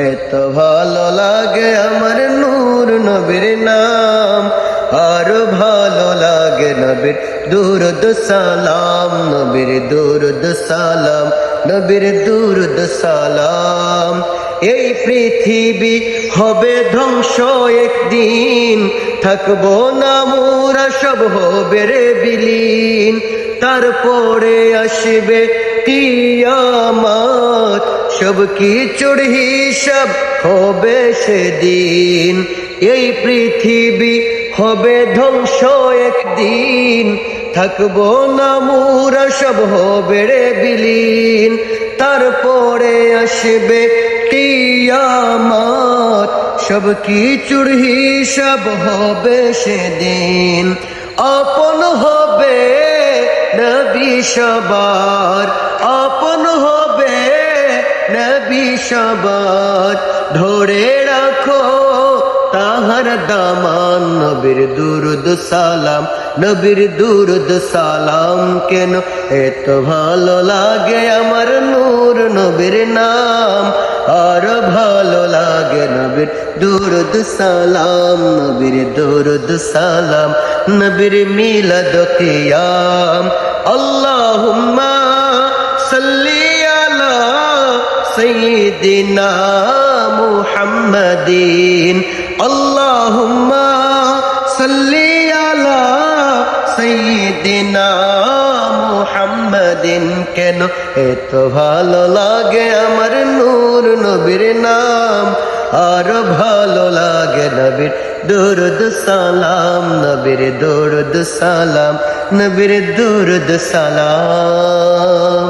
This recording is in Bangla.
এত ভালো লাগে আমার নূর নবীর নাম। আর ভালো লাগে নবীর দুরুদ সালাম, নবীর দুরুদ সালাম, নবীর দুরুদ সালাম। এই পৃথিবী হবে ধ্বংস একদিন, থাকবো না মোরা সব হবে রে বিলীন। তারপরে আসবে কিয়ামত, সব কিছুর হিসাব হবে সেদিন। এই পৃথিবী হবে ধ্বংস একদিন, থাকবো না মোরা সব হবে রে বিলীন। তারপরে আসবে কিয়ামত, সব কিছুর হিসাব হবে সেদিন। আপন হবে নবী সবার, আপন হবে নবী সবার। ধরে রাখো তাহার দামান, নবীর দুরুদ সালাম, নবীর দুরুদ সালাম। কেন এত ভালো লাগে আমার নূর নবীর নাম। আর ভালো লাগে নবীর দুরুদ সালাম, নবীর দুরুদ সালাম, নবীর মিলাদ কিয়াম। আল্লাহুম্মা সাল্লি আলা সাইয়্যিদিনা মুহাম্মাদিন, আল্লাহুম্মা সাল্লি আলা সাইয়্যিদিনা মুহাম্মাদিন। কেন এত ভালো লাগে আমার নূর নবীর নাম। আর ভালো লাগে নবীর দুরুদ সালাম, নবীর দুরুদ সালাম, নবীর দুরুদ সালাম।